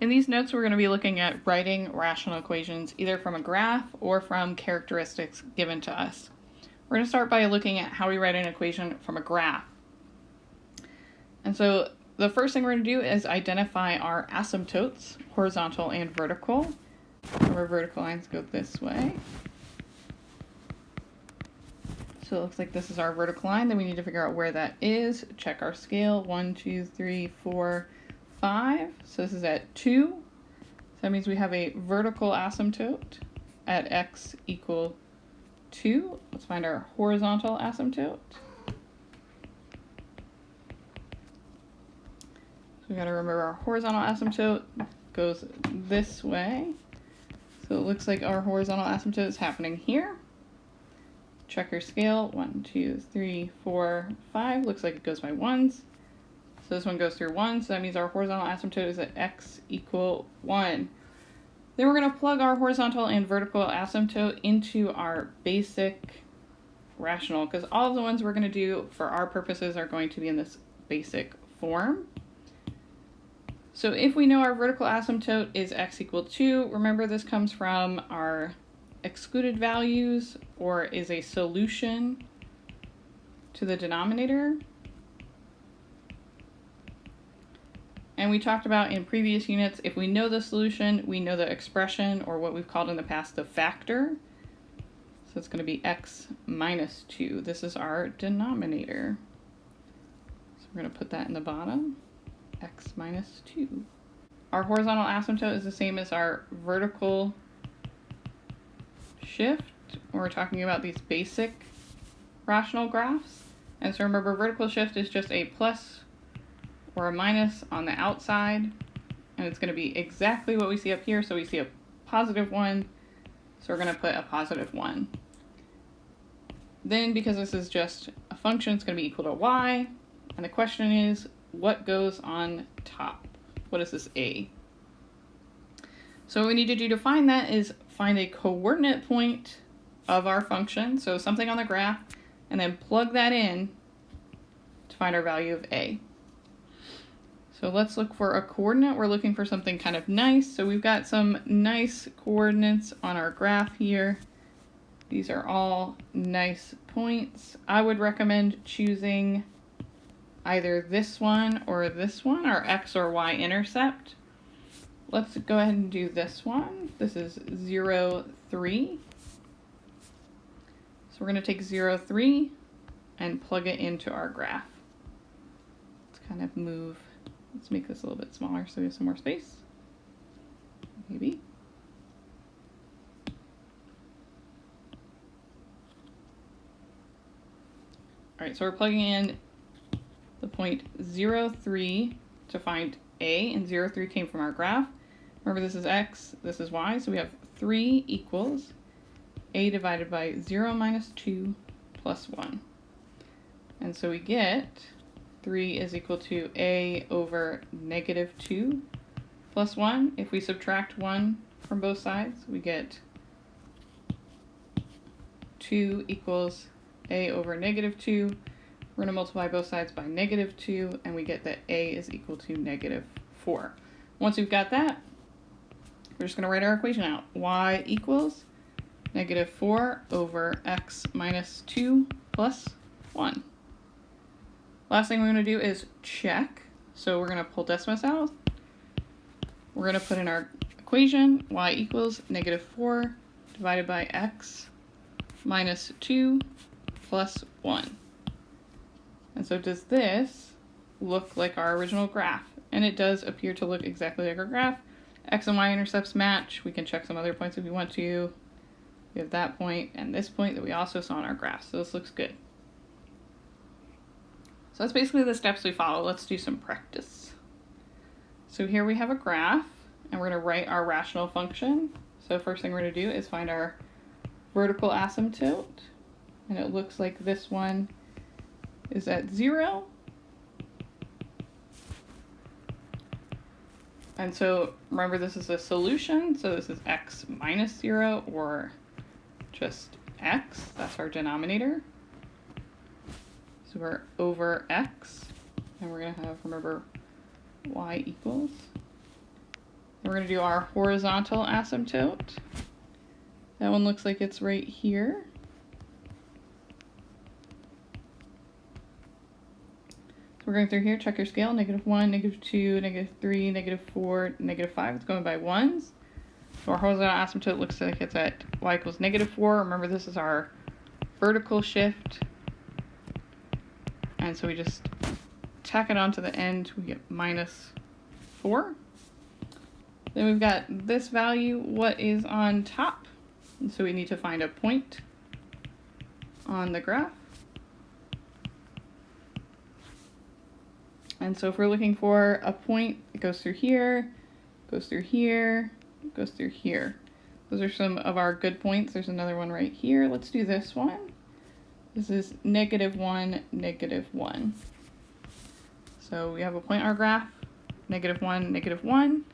In these notes, we're going to be looking at writing rational equations either from a graph or from characteristics given to us. We're going to start by looking at how we write an equation from a graph. And so the first thing we're going to do is identify our asymptotes, horizontal and vertical. Our vertical lines go this way. So it looks like this is our vertical line. Then we need to figure out where that is. Check our scale. 1, 2, 3, 4, 5. So this is at 2. So that means we have a vertical asymptote at x equal 2. Let's find our horizontal asymptote. So we got to remember our horizontal asymptote goes this way. So it looks like our horizontal asymptote is happening here. Check your scale. 1, 2, 3, 4, 5. Looks like it goes by ones. So this one goes through 1, so that means our horizontal asymptote is at x equal 1. Then we're going to plug our horizontal and vertical asymptote into our basic rational, because all of the ones we're going to do for our purposes are going to be in this basic form. So if we know our vertical asymptote is x equal 2, remember this comes from our excluded values, or is a solution to the denominator. And we talked about in previous units, if we know the solution, we know the expression, or what we've called in the past the factor. So it's going to be x minus 2. This is our denominator. So we're going to put that in the bottom, x minus 2. Our horizontal asymptote is the same as our vertical shift when we're talking about these basic rational graphs. And so remember, vertical shift is just a plus or a minus on the outside, and it's going to be exactly what we see up here. So we see a positive 1, so we're going to put a positive 1. Then, because this is just a function, it's going to be equal to y, and the question is, what goes on top? What is this a? So what we need to do to find that is find a coordinate point of our function, so something on the graph, and then plug that in to find our value of a. So let's look for a coordinate. We're looking for something kind of nice. So we've got some nice coordinates on our graph here. These are all nice points. I would recommend choosing either this one, our x or y intercept. Let's go ahead and do this one. This is 0, 3. So we're going to take 0, 3 and plug it into our graph. Let's kind of move. Let's make this a little bit smaller so we have some more space. Maybe. All right, so we're plugging in the point 0, 3 to find a, and 0, 3 came from our graph. Remember, this is x, this is y, so we have 3 equals a divided by 0 minus 2 plus 1. And so we get 3 is equal to a over negative 2 plus 1. If we subtract 1 from both sides, we get 2 equals a over negative 2. We're going to multiply both sides by negative 2, and we get that a is equal to negative 4. Once we've got that, we're just going to write our equation out. Y equals negative 4 over x minus 2 plus 1. Last thing we're going to do is check. So we're going to pull Decimus out. We're going to put in our equation, y equals negative 4 divided by x minus 2 plus 1. And so does this look like our original graph? And it does appear to look exactly like our graph. X and y intercepts match. We can check some other points if we want to. We have that point and this point that we also saw in our graph. So this looks good. So that's basically the steps we follow. Let's do some practice. So here we have a graph, and we're going to write our rational function. So first thing we're going to do is find our vertical asymptote. And it looks like this one is at 0. And so remember, this is a solution. So this is x minus 0, or just x. That's our denominator. So we're over x, and we're going to have, remember, y equals We're going to do our horizontal asymptote. That one looks like it's right here. So we're going through here, check your scale, -1, -2, -3, -4, -5. It's going by ones. So our horizontal asymptote looks like it's at y equals -4. Remember, this is our vertical shift. And so we just tack it onto the end, we get -4. Then we've got this value, what is on top? And so we need to find a point on the graph. And so if we're looking for a point, it goes through here, goes through here, goes through here. Those are some of our good points. There's another one right here. Let's do this one. This is -1, -1. So we have a point on our graph, -1, -1,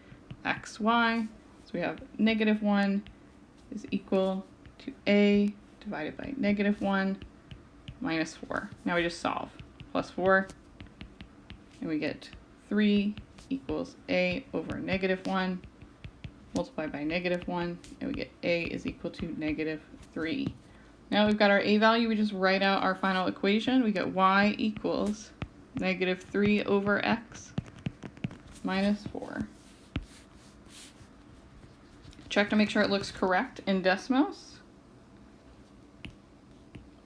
x, y. So we have -1 is equal to a divided by -1 minus 4. Now we just solve. +4, and we get 3 equals a over -1 multiplied by -1, and we get a is equal to -3. Now we've got our a value, we just write out our final equation. We get y equals -3 over x minus 4. Check to make sure it looks correct in Desmos.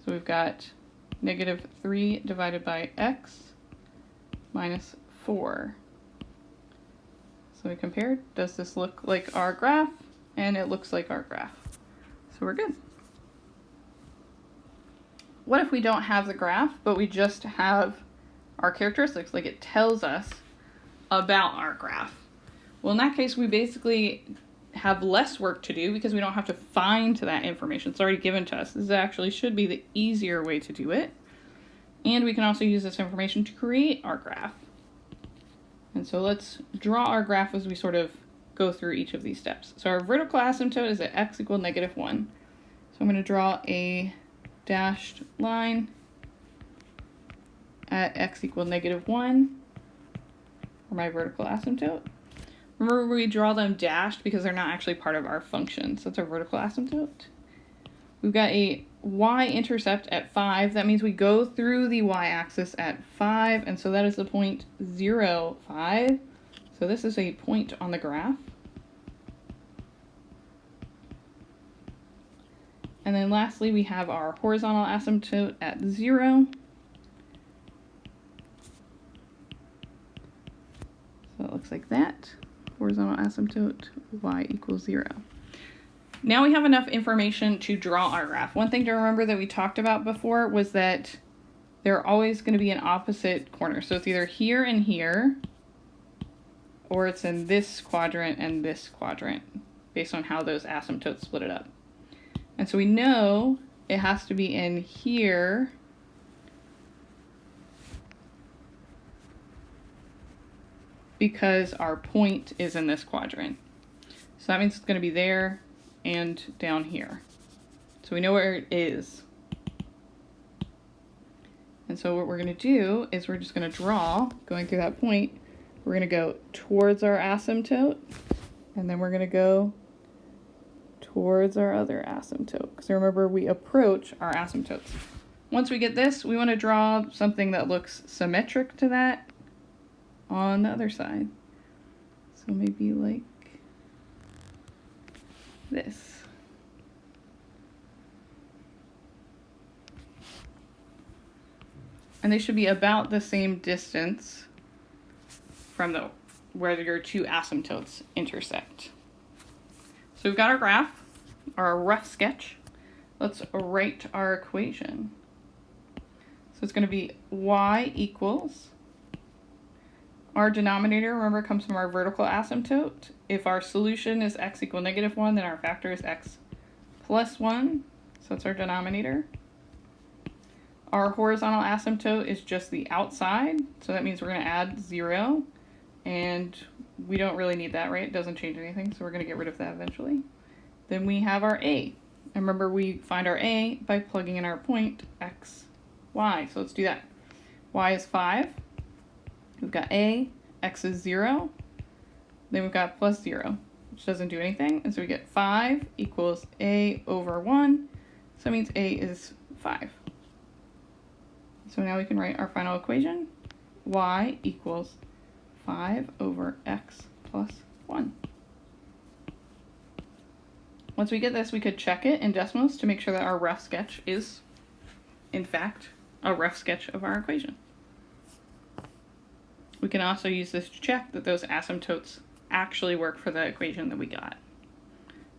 So we've got -3 divided by x minus 4. So we compared, does this look like our graph? And it looks like our graph. So we're good. What if we don't have the graph, but we just have our characteristics, like it tells us about our graph? Well, in that case, we basically have less work to do because we don't have to find that information. It's already given to us. This actually should be the easier way to do it. And we can also use this information to create our graph. And so let's draw our graph as we sort of go through each of these steps. So our vertical asymptote is at x equal -1. So I'm going to draw a dashed line at x equal -1 for my vertical asymptote. Remember, we draw them dashed because they're not actually part of our function. So that's our vertical asymptote. We've got a y-intercept at 5. That means we go through the y-axis at 5, and so that is the point 0, 5. So this is a point on the graph. And then lastly, we have our horizontal asymptote at 0. So it looks like that. Horizontal asymptote, y equals 0. Now we have enough information to draw our graph. One thing to remember that we talked about before was that they're always going to be in opposite corners. So it's either here and here, or it's in this quadrant and this quadrant, based on how those asymptotes split it up. And so we know it has to be in here because our point is in this quadrant. So that means it's going to be there and down here. So we know where it is. And so what we're going to do is we're just going to draw, going through that point, we're going to go towards our asymptote, and then we're going to go towards our other asymptote. Because remember, we approach our asymptotes. Once we get this, we want to draw something that looks symmetric to that on the other side. So maybe like this. And they should be about the same distance from where your two asymptotes intersect. So we've got our graph, our rough sketch. Let's write our equation. So it's going to be y equals, our denominator, remember, comes from our vertical asymptote. If our solution is x equal -1, then our factor is x plus 1. So that's our denominator. Our horizontal asymptote is just the outside. So that means we're going to add 0. And we don't really need that, right? It doesn't change anything. So we're going to get rid of that eventually. Then we have our a. And remember, we find our a by plugging in our point x, y. So let's do that. Y is 5. We've got a, x is 0. Then we've got plus 0, which doesn't do anything. And so we get 5 equals a over 1. So that means a is 5. So now we can write our final equation. Y equals 5 over x plus 1. Once we get this, we could check it in Desmos to make sure that our rough sketch is, in fact, a rough sketch of our equation. We can also use this to check that those asymptotes actually work for the equation that we got.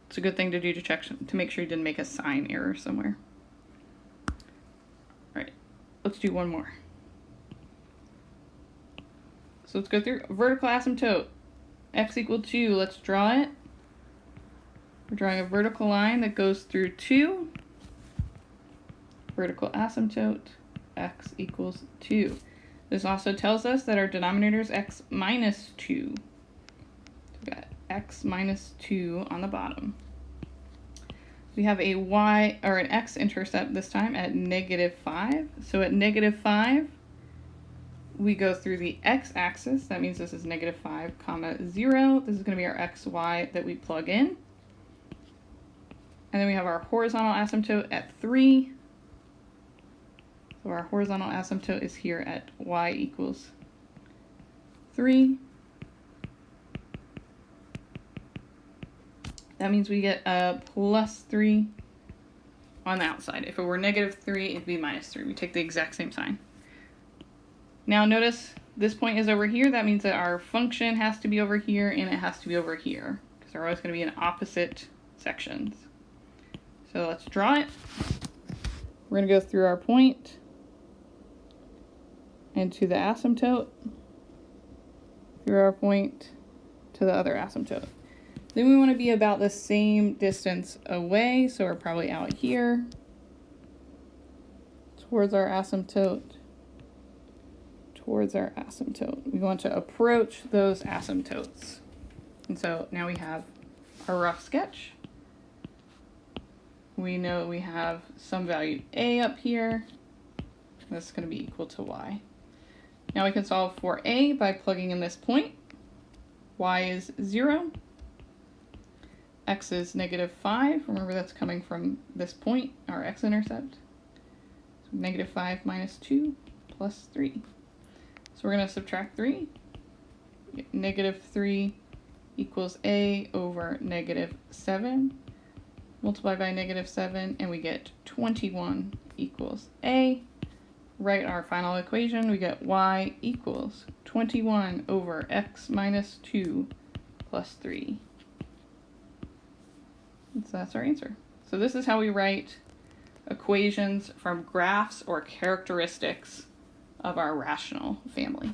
It's a good thing to do to check to make sure you didn't make a sign error somewhere. All right, let's do one more. So let's go through vertical asymptote. X equal 2, let's draw it. We're drawing a vertical line that goes through 2. Vertical asymptote, x equals 2. This also tells us that our denominator is x minus 2. So we've got x minus 2 on the bottom. We have a y, or an x-intercept this time at -5. So at -5, we go through the x-axis. That means this is -5, 0. This is going to be our xy that we plug in. And then we have our horizontal asymptote at 3. So our horizontal asymptote is here at y equals 3. That means we get a plus 3 on the outside. If it were -3, it'd be -3. We take the exact same sign. Now notice this point is over here. That means that our function has to be over here and it has to be over here, because they're always going to be in opposite sections. So let's draw it. We're going to go through our point and to the asymptote, through our point to the other asymptote. Then we want to be about the same distance away, so we're probably out here towards our asymptote. We want to approach those asymptotes. And so now we have a rough sketch. We know we have some value a up here. That's going to be equal to y. Now we can solve for a by plugging in this point. Y is 0. X is -5. Remember, that's coming from this point, our x-intercept. So -5 minus 2 plus 3. So we're going to subtract 3. -3 equals a over -7. Multiply by -7, and we get 21 equals a. Write our final equation. We get y equals 21 over x minus 2 plus 3. So that's our answer. So this is how we write equations from graphs or characteristics of our rational family.